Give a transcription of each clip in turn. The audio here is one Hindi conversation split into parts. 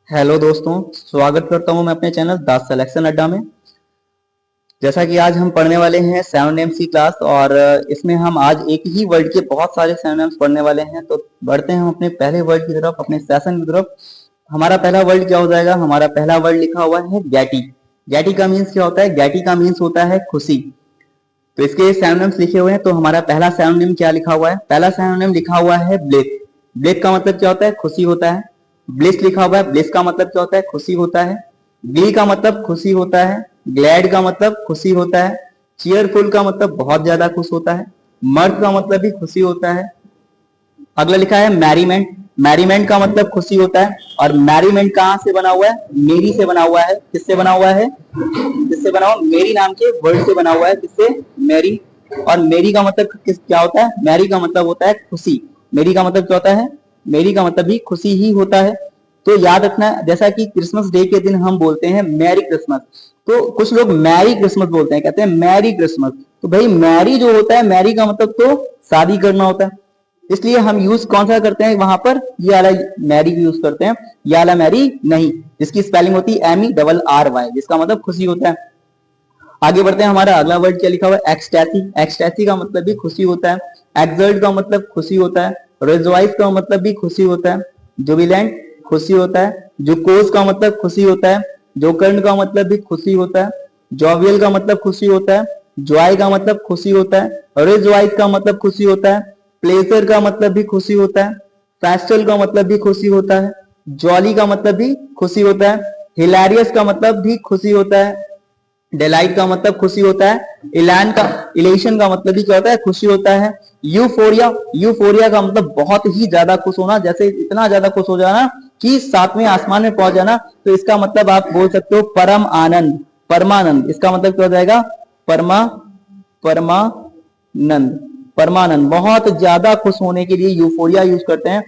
हेलो दोस्तों, स्वागत करता हूं मैं अपने चैनल द सिलेक्शन अड्डा में। जैसा कि आज हम पढ़ने वाले हैं 7 की क्लास और इसमें हम आज एक ही वर्ड के बहुत सारे सिनोनिम्स पढ़ने वाले हैं। तो बढ़ते हैं हम अपने पहले वर्ड की तरफ, अपने सेशन की तरफ। हमारा पहला वर्ड क्या हो जाएगा? हमारा पहला वर्ड लिखा हुआ है गैटी। गैटी का मीन्स क्या होता है? गैटी का मीन्स होता है खुशी। तो इसके सिनोनिम्स लिखे हुए हैं। तो हमारा पहला सिनोनिम क्या लिखा हुआ है? पहला सिनोनिम लिखा हुआ है ब्लिस। ब्लिस का मतलब क्या होता है? खुशी होता है। ब्लिस लिखा हुआ है। ब्लिस का मतलब क्या होता है? खुशी होता है। ग्ली का मतलब खुशी होता है। ग्लैड का मतलब खुशी होता है। चीयरफुल का मतलब बहुत ज्यादा खुश होता है। मर्द का मतलब भी खुशी होता है। अगला लिखा है मैरीमेंट। मैरीमेंट का मतलब खुशी होता है। और मैरीमेंट कहां से बना हुआ है? मेरी से बना हुआ है। किससे बना हुआ है? किससे बना हुआ? मेरी नाम के वर्ड से बना हुआ है। किससे? मेरी। और मेरी का मतलब किस क्या होता है? मैरी का मतलब होता है खुशी। मेरी का मतलब क्या होता है? मेरी का मतलब भी खुशी ही होता है। तो याद रखना, जैसा कि क्रिसमस डे के दिन हम बोलते हैं मैरी क्रिसमस, तो कुछ लोग मैरी क्रिसमस बोलते हैं, कहते हैं मैरी क्रिसमस। तो भाई मैरी जो होता है, मैरी का मतलब तो शादी करना होता है। इसलिए हम यूज कौन सा करते हैं वहां पर? ये वाला मैरी यूज करते हैं। ये वाला मैरी नहीं, जिसकी स्पेलिंग होती है MERRY, जिसका मतलब खुशी होता है। आगे बढ़ते हैं। हमारा अगला वर्ड क्या लिखा हुआ है? एक्सटैसी। एक्सटैसी का मतलब भी खुशी होता है। एक्सल्ट का मतलब खुशी होता है। रिजॉइस का मतलब भी खुशी होता है। जुबिलेंट खुशी होता है। जुकोस का मतलब खुशी होता है। जोकर्न का मतलब भी खुशी होता है। जॉवियल का मतलब खुशी होता है। जॉय का मतलब खुशी होता है। रिजॉइस का मतलब खुशी होता है। प्लेजर का मतलब भी खुशी होता है। फेस्टिवल का मतलब भी खुशी होता है। जॉली का मतलब भी खुशी होता है। हिलेरियस का मतलब भी खुशी होता है। डिलाइट का मतलब खुशी होता है। इलेशन का मतलब भी क्या होता है? खुशी होता है। यूफोरिया। यूफोरिया का मतलब बहुत ही ज्यादा खुश होना, जैसे इतना ज्यादा खुश हो जाना कि सातवें आसमान में पहुंच जाना। तो इसका मतलब आप बोल सकते हो परम आनंद, परमानंद। इसका मतलब क्या हो जाएगा? परमा परमानंद। परमानंद, बहुत ज्यादा खुश होने के लिए यूफोरिया यूज करते हैं।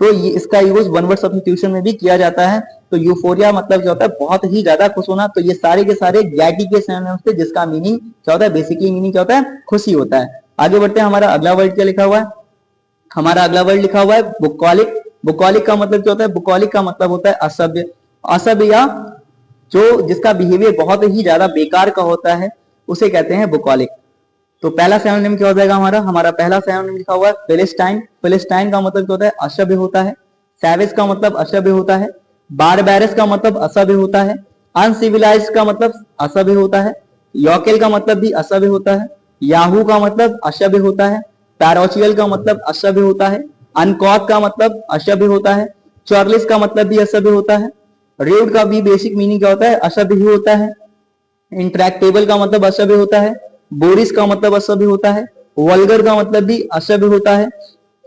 तो ये इसका यूज वन वर्ड सब्स्टिट्यूशन में भी किया जाता है। तो यूफोरिया मतलब क्या होता है? बहुत ही ज्यादा खुश होना। तो ये सारे के सारे गैटी के सिनोनिम्स थे, जिसका मीनिंग क्या होता है? बेसिकली मीनिंग क्या होता है? खुशी होता है। आगे बढ़ते हैं। हमारा अगला वर्ड क्या लिखा हुआ है? हमारा अगला वर्ड लिखा हुआ है बुकॉलिक। बुकॉलिक का मतलब क्या होता है? बुकॉलिक का मतलब होता है असभ्य। असभ्य या जो जिसका बिहेवियर बहुत ही ज्यादा बेकार का होता है, उसे कहते हैं बुकॉलिक। तो पहला सिनोनिम क्या हो जाएगा हमारा? हमारा पहला सिनोनिम लिखा हुआ है फिलिस्टाइन। फिलिस्टाइन का मतलब क्या होता है? असभ्य होता है। सैवेज का मतलब असभ्य होता है। बारबैरस का मतलब असभ्य होता है। अनसिविलाइज्ड का मतलब असभ्य होता है। यॉकेल का मतलब भी असभ्य होता है। याहू का मतलब असभ्य होता है। पैरोचियल का मतलब असभ्य होता है। अनकॉथ का मतलब असभ्य होता है। चॉर्लिस का मतलब भी असभ्य होता है। रेड का भी बेसिक मीनिंग क्या होता है? असभ्य ही होता है। इंट्रैक्टेबल का मतलब असभ्य होता है। बोरिस का मतलब असभ्य होता है। वल्गर का मतलब भी असभ्य होता है।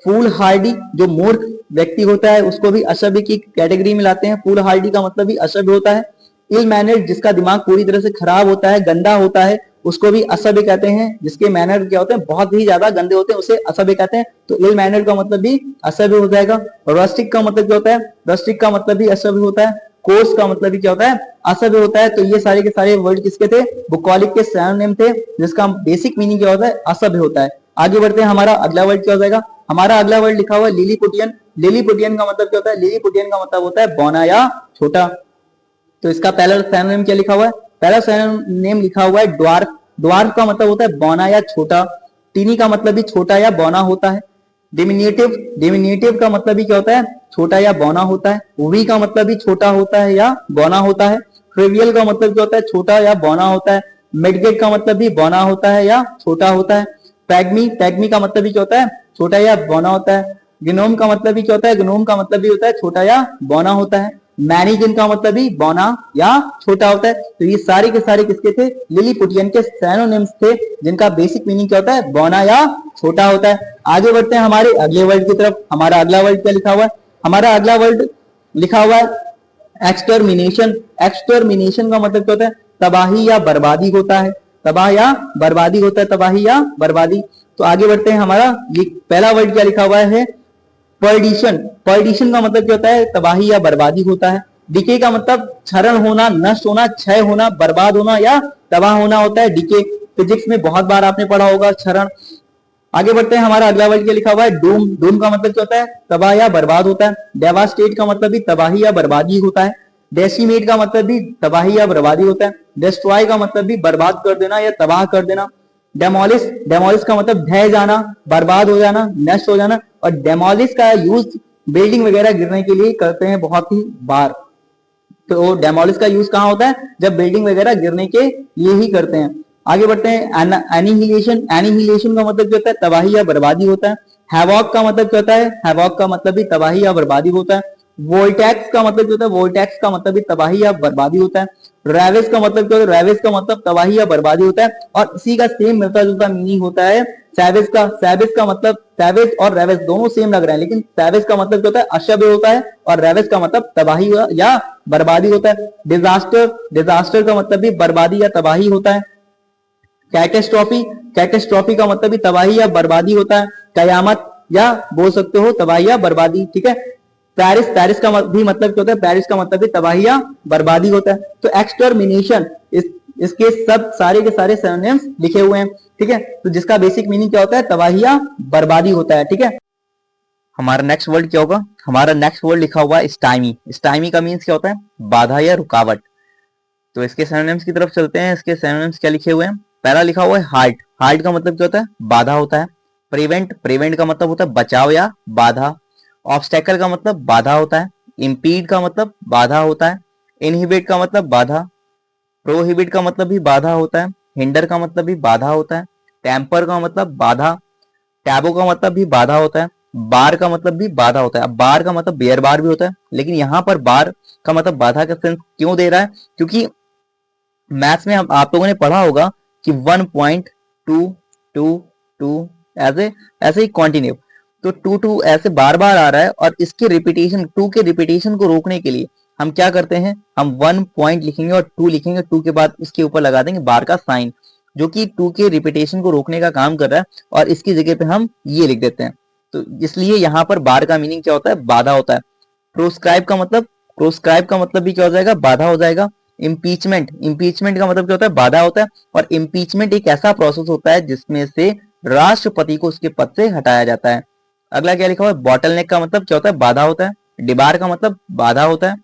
फूल हार्डी, जो मूर्ख व्यक्ति होता है, उसको भी असभ्य की कैटेगरी में लाते हैं। फूल हार्डी का मतलब भी असभ्य होता है। इल मैनर्ड, जिसका दिमाग पूरी तरह से खराब होता है, गंदा होता है, उसको भी असभ्य कहते हैं। जिसके मैनर क्या होते हैं? बहुत ही ज्यादा गंदे होते हैं, उसे असभ्य कहते हैं। तो इल मैनर्ड का मतलब भी असभ्य हो जाएगा। रस्टिक का मतलब क्या होता है? रस्टिक का मतलब भी असभ्य होता है। कोर्स का मतलब भी क्या होता है? असभ्य होता है। तो ये सारे के सारे वर्ड किसके थे? बुकॉलिक के सिनोनिम थे, जिसका बेसिक मीनिंग क्या होता है? असभ्य होता है। आगे बढ़ते हैं। हमारा अगला वर्ड क्या हो जाएगा? हमारा अगला वर्ड लिखा हुआ है लिलीपुटियन। लिलीपुटियन का मतलब क्या होता है? लिलीपुटियन का मतलब होता है बौना या छोटा। तो इसका पहला सिनोनिम क्या लिखा हुआ है? पहला सिनोनिम लिखा हुआ है ड्वार्फ। ड्वार्फ का मतलब होता है बौना या छोटा। टीनी का मतलब भी छोटा या बौना होता है। डिमिनिटिव, डिमिनिटिव का मतलब भी क्या होता है? छोटा या बौना होता है। वी का मतलब भी छोटा होता है या बौना होता है। ट्रिवियल का मतलब क्या होता है? छोटा या बौना होता है। मिडगेट का मतलब भी बौना होता है या छोटा होता है। पैग्मी, पैग्मी का मतलब भी क्या होता है? छोटा या बौना होता है। गिनोम का मतलब भी क्या होता है? गिनोम का मतलब भी होता है छोटा या बौना होता है। मैनीजिन का मतलब भी बौना या छोटा होता है। तो ये सारे के सारे किसके थे? लिलीपुटियन के सिनोनिम्स थे, जिनका बेसिक मीनिंग क्या होता है? बौना या छोटा होता है। आगे बढ़ते हैं हमारे अगले वर्ड की तरफ। हमारा अगला वर्ड क्या लिखा हुआ है? हमारा अगला वर्ड लिखा हुआ है एक्सटर्मिनेशन। एक्सटर्मिनेशन का मतलब क्या होता है? तबाही या बर्बादी होता है। तबाह या बर्बादी होता है। तबाही या बर्बादी। तो आगे बढ़ते हैं। हमारा ये पहला वर्ड क्या लिखा हुआ है? पर्डिशन। पर्डिशन का मतलब क्या होता है? तबाही या बर्बादी होता है। डिके का मतलब क्षरण होना, नष्ट होना, क्षय होना, बर्बाद होना या तबाह होना होता है। डिके फिजिक्स में बहुत बार आपने पढ़ा होगा, क्षरण। आगे बढ़ते हैं, हमारा अगला वर्ड क्या लिखा हुआ है, डूम। डूम का मतलब क्या होता है, तबाह या बर्बाद होता है। डेवास्टेट का मतलब भी तबाही या बर्बादी होता है। डेसिमेट का मतलब भी तबाही या बर्बादी होता है। डिस्ट्रॉय का मतलब भी बर्बाद कर देना या तबाह कर देना। डेमोलिश, डेमोलिश का मतलब ढह जाना, बर्बाद हो जाना, नष्ट हो जाना। और डेमोलिश का यूज बिल्डिंग वगैरह गिरने के लिए करते हैं बहुत ही बार। तो डेमोलिश का यूज कहाँ होता है, जब बिल्डिंग वगैरह गिरने के लिए ही करते हैं। आगे बढ़ते हैं, एनिहिलेशन। एनिहिलेशन का मतलब क्या होता है, तबाही या बर्बादी होता है। हैवॉक का मतलब क्या होता है, हैवॉक का मतलब भी तबाही या बर्बादी होता है। वोल्टैक्स का मतलब क्या होता है, वोल्टैक्स का मतलब भी तबाही या बर्बादी होता है। रेविस का मतलब क्या होता है, रेविस का मतलब तबाही या बर्बादी होता है। और इसी का सेम मिलता जुलता मीनिंग होता है सैवेज का। सैवेज का मतलब, सैवेज और रेविस दोनों सेम लग रहे हैं, लेकिन सैवेज का मतलब क्या होता है, अशुभ होता है, और रेविस का मतलब तबाही या बर्बादी होता है। डिजास्टर, डिजास्टर का मतलब भी बर्बादी या तबाही होता है। कैटेस्ट्रॉफी, कैटेस्ट्रॉफी का मतलब भी तबाही या बर्बादी होता है। कयामत, या बोल सकते हो तबाही या बर्बादी, ठीक है। पेरिस, पेरिस का भी मतलब क्या होता है, पेरिस का मतलब भी तबाही या बर्बादी होता है। तो एक्सटर्मिनेशन, इसके सब सारे के सारे सिनोनिम्स लिखे हुए हैं, ठीक है। तो जिसका बेसिक मीनिंग क्या होता है, तबाही या बर्बादी होता है, ठीक है। हमारा नेक्स्ट वर्ड क्या होगा, हमारा नेक्स्ट वर्ड लिखा हुआ है स्टाइमी। स्टाइमी का मीन्स क्या होता है, बाधा या रुकावट। तो इसके सिनोनिम्स की तरफ चलते हैं। इसके सिनोनिम्स क्या लिखे हुए हैं, पहला लिखा हुआ है हार्ट। हार्ट का मतलब क्या होता है, बाधा होता है। प्रिवेंट, प्रिवेंट का मतलब होता है बचाव या बाधा। ऑब्स्टेकल का मतलब बाधा होता है। इम्पीड का मतलब बाधा होता है। इनहिबिट का मतलब बाधा। प्रोहिबिट का मतलब भी बाधा होता है। हिंडर का मतलब भी बाधा होता है। टेम्पर का मतलब बाधा। टैबो का मतलब भी बाधा होता है। बार का मतलब भी बाधा होता है। अब बार का मतलब बेयर बार भी होता है, लेकिन यहाँ पर बार का मतलब बाधा का सेंस क्यों दे रहा है, क्योंकि मैथ्स में हम आप लोगों ने पढ़ा होगा कि 1.222 ऐसे ऐसे ही कंटिन्यू, तो टू टू ऐसे बार बार आ रहा है, और इसके रिपीटेशन, टू के रिपीटेशन को रोकने के लिए हम क्या करते हैं, हम 1 पॉइंट लिखेंगे और 2 लिखेंगे, 2 के बाद उसके ऊपर लगा देंगे बार का साइन, जो कि 2 के रिपीटेशन को रोकने का काम कर रहा है, और इसकी जगह पे हम ये लिख देते हैं। तो इसलिए यहाँ पर बार का मीनिंग क्या होता है, बाधा होता है। प्रोस्क्राइब का मतलब, प्रोस्क्राइब का मतलब भी क्या हो जाएगा, बाधा हो जाएगा। इम्पीचमेंट, इम्पीचमेंट का मतलब क्या होता है, बाधा होता है। और इम्पीचमेंट एक ऐसा प्रोसेस होता है जिसमें से राष्ट्रपति को उसके पद से हटाया जाता है। अगला क्या लिखा हुआ है, बॉटलनेक का मतलब क्या होता है, बाधा होता है। डिबार का मतलब बाधा होता है।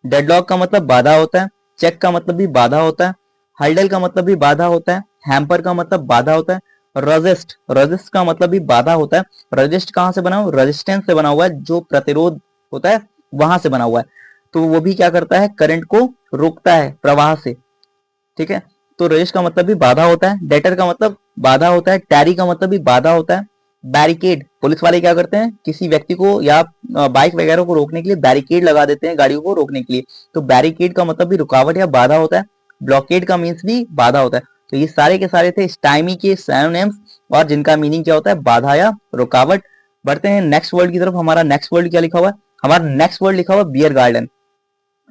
डेडलॉक का मतलब बाधा होता है। चेक का मतलब भी बाधा होता है। हल्डल का मतलब भी बाधा होता है। हैम्पर का मतलब बाधा होता है। रजिस्ट, रजिस्ट का मतलब भी बाधा होता है। रजिस्ट कहां से बना हुआ, रेजिस्टेंस से बना हुआ है, जो प्रतिरोध होता है वहां से बना हुआ है। तो वो भी क्या करता है, करंट को रोकता है प्रवाह से, ठीक है। तो रजिस्ट का मतलब भी बाधा होता है। डेटर का मतलब बाधा होता है। टैरी का मतलब भी बाधा होता है। बैरिकेड, पुलिस वाले क्या करते हैं, किसी व्यक्ति को या बाइक वगैरह को रोकने के लिए बैरिकेड लगा देते हैं, गाड़ियों को रोकने के लिए। तो बैरिकेड का मतलब भी रुकावट या बाधा होता है। ब्लॉकेड का मीन्स भी बाधा होता है। तो ये सारे के सारे थे स्टाइमी के सिनोनिम्स, और जिनका मीनिंग क्या होता है, बाधा या रुकावट। बढ़ते हैं नेक्स्ट वर्ड की तरफ। हमारा नेक्स्ट वर्ड क्या लिखा हुआ है, हमारा नेक्स्ट वर्ड लिखा हुआ है बियर गार्डन।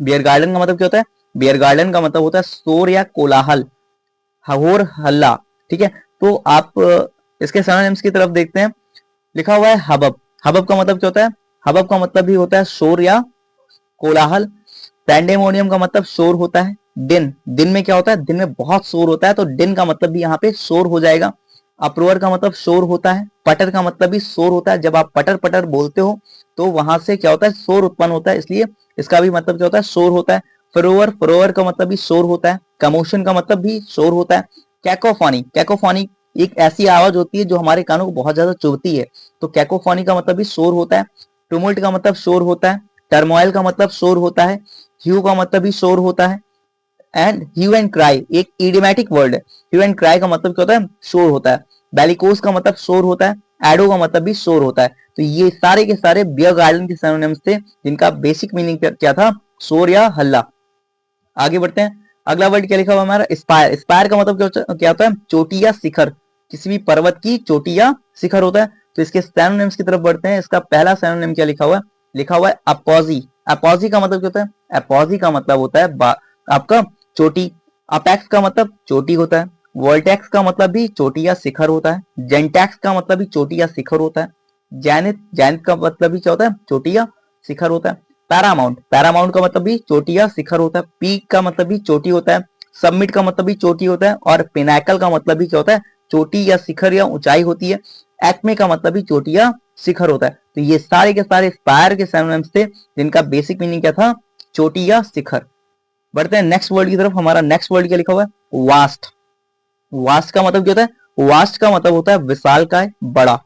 बियर गार्डन का मतलब क्या होता है, बियर गार्डन का मतलब होता है शोर या कोलाहल, हहोर हल्ला, ठीक है। तो आप इसके सिनोनिम्स की तरफ देखते हैं। लिखा हुआ है हबब। हबब का मतलब क्या होता है, हबब का मतलब भी होता है शोर या कोलाहल। पैंडेमोनियम का मतलब शोर होता है। दिन, दिन में क्या होता है, दिन में बहुत शोर होता है, तो दिन का मतलब भी यहाँ पे शोर हो जाएगा। अप्रोवर का मतलब शोर होता है। पटर का मतलब भी शोर होता है, जब आप पटर पटर बोलते हो तो वहां से क्या होता है, शोर उत्पन्न होता है, इसलिए इसका भी मतलब क्या होता है, शोर होता है। फरोवर, फरोवर का मतलब भी शोर होता है। कमोशन का मतलब भी शोर होता है। कैकोफोनी, कैकोफोनी एक ऐसी आवाज होती है जो हमारे कानों को बहुत ज्यादा चुभती है, तो कैकोफोनी का मतलब भी शोर होता है। टुमुल्ट का मतलब शोर होता है। टर्मोइल का मतलब शोर होता है। ह्यू का मतलब भी शोर होता है। एंड ह्यू एंड क्राई एक इडियोमैटिक वर्ड है। ह्यू एंड क्राई का मतलब क्या होता है, शोर होता है। बेलिकोस का मतलब शोर होता है। एडो का मतलब भी शोर होता है। तो ये सारे के सारे बियर गार्डन के सिनोनिम्स थे, जिनका बेसिक मीनिंग क्या था, शोर या हल्ला। आगे बढ़ते हैं। अगला वर्ड क्या लिखा हुआ हमारा, स्पायर। स्पायर का मतलब क्या होता है, चोटी या शिखर। किसी भी पर्वत की चोटी या शिखर होता है। तो इसके सिनोनिम्स की तरफ बढ़ते हैं। इसका पहला सिनोनिम क्या लिखा हुआ है, लिखा हुआ है अपॉजी। अपॉजी का मतलब क्या होता है, अपॉजी का मतलब होता है आपका चोटी। अपेक्स का मतलब चोटी होता है। वोल्टेक्स का मतलब भी चोटी या शिखर होता है। जेंटैक्स का मतलब भी चोटी या शिखर होता है। जैनिथ, जैनिथ का मतलब भी क्या होता है, चोटी या शिखर होता है। पैरामाउंट, पैरामाउंट का मतलब भी चोटी या शिखर होता है। पीक का मतलब भी चोटी होता है। सबमिट का मतलब भी चोटी होता है। और पिनाकल का मतलब भी क्या होता है, चोटी या शिखर या ऊंचाई होती है। एक्मे का मतलब भी चोटी या शिखर होता है। तो ये सारे के सारे स्पायर के सिनोनिम्स थे जिनका बेसिक मीनिंग क्या था, चोटी या शिखर। बढ़ते हैं नेक्स्ट वर्ड की तरफ। हमारा नेक्स्ट वर्ड क्या लिखा हुआ है, वास्ट। वास्ट का मतलब क्या होता है, वास्ट का मतलब होता है विशालकाय, बड़ा।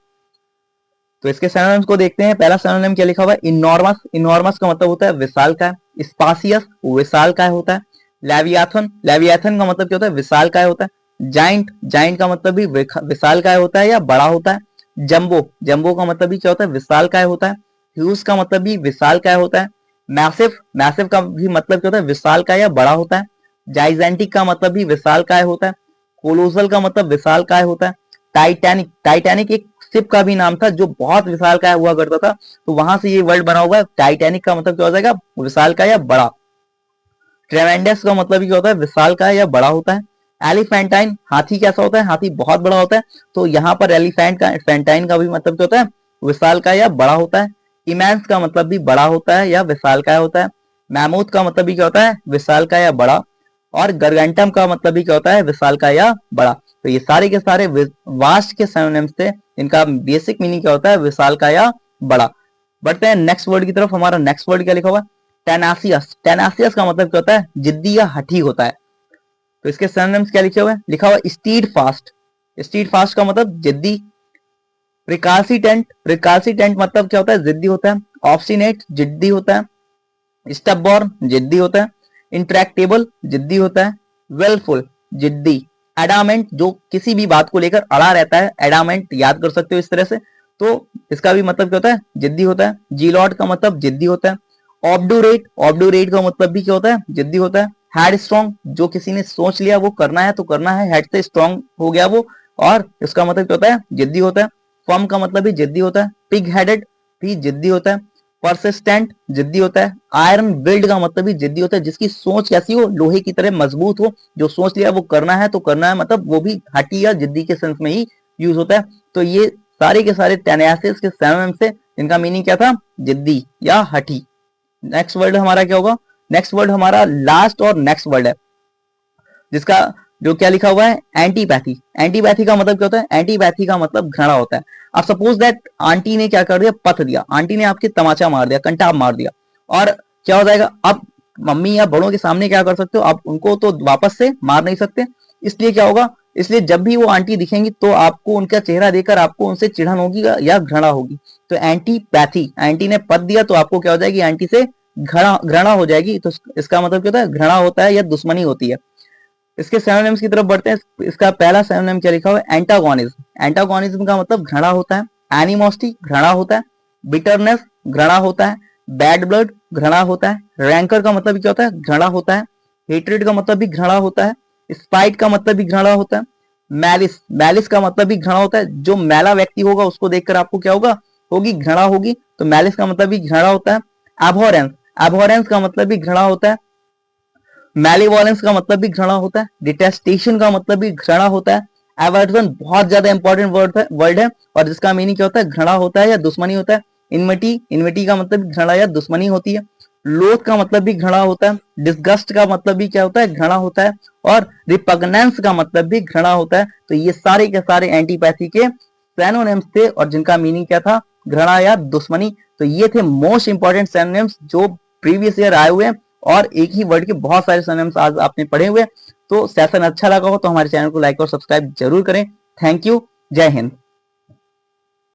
तो इसके सिनोनिम्स को देखते हैं। पहला सिनोनिम क्या लिखा हुआ है, इनॉर्मस। इनॉर्मस का मतलब होता है विशालकाय। स्पासियस विशालकाय होता है। लेवियाथन, लेवियाथन का मतलब क्या होता है, विशालकाय होता है। जाइंट, जाइंट का मतलब भी विशालकाय होता है या बड़ा होता है। जंबो, जंबो का मतलब भी क्या होता है, विशालकाय होता है। ह्यूज का मतलब भी विशालकाय होता है। मैसिव, मैसिव का भी मतलब क्या होता है, विशालकाय या बड़ा होता है। जाइजेंटिक का मतलब भी विशालकाय होता है। कोलोसल का मतलब विशालकाय होता है। टाइटैनिक, टाइटैनिक एक शिप का भी नाम था जो बहुत विशालकाय हुआ करता था, तो वहां से ये वर्ड बना हुआ है। टाइटैनिक का मतलब क्या हो जाएगा, विशालकाय या बड़ा। ट्रेमेंडस का मतलब क्या होता है, विशालकाय या बड़ा होता है। एलिफेंटाइन, हाथी कैसा होता है, हाथी बहुत बड़ा होता है, तो यहाँ पर एलिफेंट का, फेंटाइन का भी मतलब क्या होता है, विशालकाय या बड़ा होता है। इमेंस का मतलब भी बड़ा होता है या विशालकाय होता है। मैमूथ का मतलब भी क्या होता है, विशालकाय या बड़ा। और गरगंटम का मतलब भी क्या होता है, विशालकाय या बड़ा। तो ये सारे के सारे वास्ट के सिनोनिम्स थे, इनका बेसिक मीनिंग क्या होता है, विशालकाय या बड़ा। बढ़ते हैं नेक्स्ट वर्ड की तरफ। हमारा नेक्स्ट वर्ड क्या लिखा हुआ है, टेनासियस। टेनासियस का मतलब क्या होता है, जिद्दी या हठी होता है। तो इसके सिनोनिम्स क्या लिखे हुए हैं, लिखा हुआ है स्टीड फास्ट। स्टीड फास्ट का मतलब जिद्दी। रिकाल्सिटेंट, रिकाल्सिटेंट मतलब क्या होता है, जिद्दी होता है। ऑब्स्टिनेट, जिद्दी होता है। स्टबबॉर्न, जिद्दी होता है। इंट्रैक्टेबल, जिद्दी होता है। वेलफुल, जिद्दी। एडामेंट, जो किसी भी बात को लेकर अड़ा रहता है, एडामेंट याद कर सकते हो इस तरह से। तो इसका भी मतलब क्या होता है, जिद्दी होता है। जीलॉट का मतलब जिद्दी होता है। ऑब्डूरेट, ऑब्डूरेट का मतलब भी क्या होता है, जिद्दी होता है। हेड स्ट्रॉन्ग, जो किसी ने सोच लिया वो करना है तो करना है, हेड से स्ट्रॉन्ग हो गया वो, और इसका मतलब क्या होता है, जिद्दी होता है। फर्म का मतलब भी जिद्दी होता है। पिग हेडेड भी जिद्दी होता है। परसिस्टेंट, जिद्दी होता है। आयरन बिल्ड का मतलब भी जिद्दी होता है, जिसकी सोच कैसी हो, लोहे की तरह मजबूत हो, जो सोच लिया वो करना है तो करना है, मतलब वो भी हठी या जिद्दी के सेंस में ही यूज होता है। तो ये सारे के सारे टेनासियस के सिनोनिम से, इनका मीनिंग क्या था, जिद्दी या हठी। नेक्स्ट वर्ड हमारा क्या होगा, नेक्स्ट वर्ड हमारा लास्ट और नेक्स्ट वर्ड है, जिसका जो क्या लिखा हुआ है, एंटीपैथी। एंटीपैथी का मतलब क्या होता है, एंटीपैथी का मतलब घृणा होता है। अब सपोज दैट आंटी ने क्या कर दिया, पथ दिया, आंटी ने आपके तमाचा मार दिया, कंटाप मार दिया, और क्या हो जाएगा, अब मम्मी या बड़ों के सामने क्या कर सकते हो, आप उनको तो वापस से मार नहीं सकते, इसलिए क्या होगा, इसलिए जब भी वो आंटी दिखेंगी तो आपको उनका चेहरा देखकर आपको उनसे चिढ़न होगी या घृणा होगी। तो एंटीपैथी, आंटी ने पथ दिया तो आपको क्या हो जाएगी, आंटी से घृणा घृणा हो जाएगी। तो इसका मतलब क्या होता है, घृणा होता है या दुश्मनी होती है। इसके सिनोनिम्स की तरफ बढ़ते हैं। इसका पहला सिनोनिम क्या लिखा हुआ है, एंटागोनिज्म। एंटागोनिज्म का मतलब घृणा होता है। एनिमोसिटी, घृणा होता है। बिटरनेस, घृणा होता है। बैड ब्लड, घृणा होता है। रैंकर का मतलब क्या होता है, घृणा होता है। हेट्रेड का मतलब भी घृणा होता है। स्पाइट का मतलब भी घृणा होता है। मैलिस, मैलिस का मतलब भी घृणा होता है। जो मैला व्यक्ति होगा उसको देखकर आपको क्या होगा, होगी घृणा होगी, तो मैलिस का मतलब भी घृणा होता है। एबहॉरेंस, एबहॉरेंस का मतलब भी घृणा होता है। मैलीवॉलेंस का मतलब भी घृणा होता है। डिटेस्टेशन का मतलब भी घृणा होता है। एवर्जन बहुत ज्यादा इंपॉर्टेंट वर्ड है और जिसका मीनिंग क्या होता है, घृणा होता है या दुश्मनी होता है। इनमिटी, इनमिटी का मतलब घृणा या दुश्मनी होती है। लोथ का मतलब भी घृणा होता है। डिस्गस्ट का मतलब भी क्या होता है, घृणा होता है। और रिपग्नेंस का मतलब भी घृणा होता है। तो ये सारे के सारे एंटीपैथी के सिनोनिम्स थे और जिनका मीनिंग क्या था, घृणा या दुश्मनी। तो ये थे मोस्ट इंपॉर्टेंट सिनोनिम्स जो प्रीवियस ईयर आए हुए हैं, और एक ही वर्ड के बहुत सारे सिनोनिम्स आज आपने पढ़े हुए। तो सेशन अच्छा लगा हो तो हमारे चैनल को लाइक और सब्सक्राइब जरूर करें। थैंक यू, जय हिंद।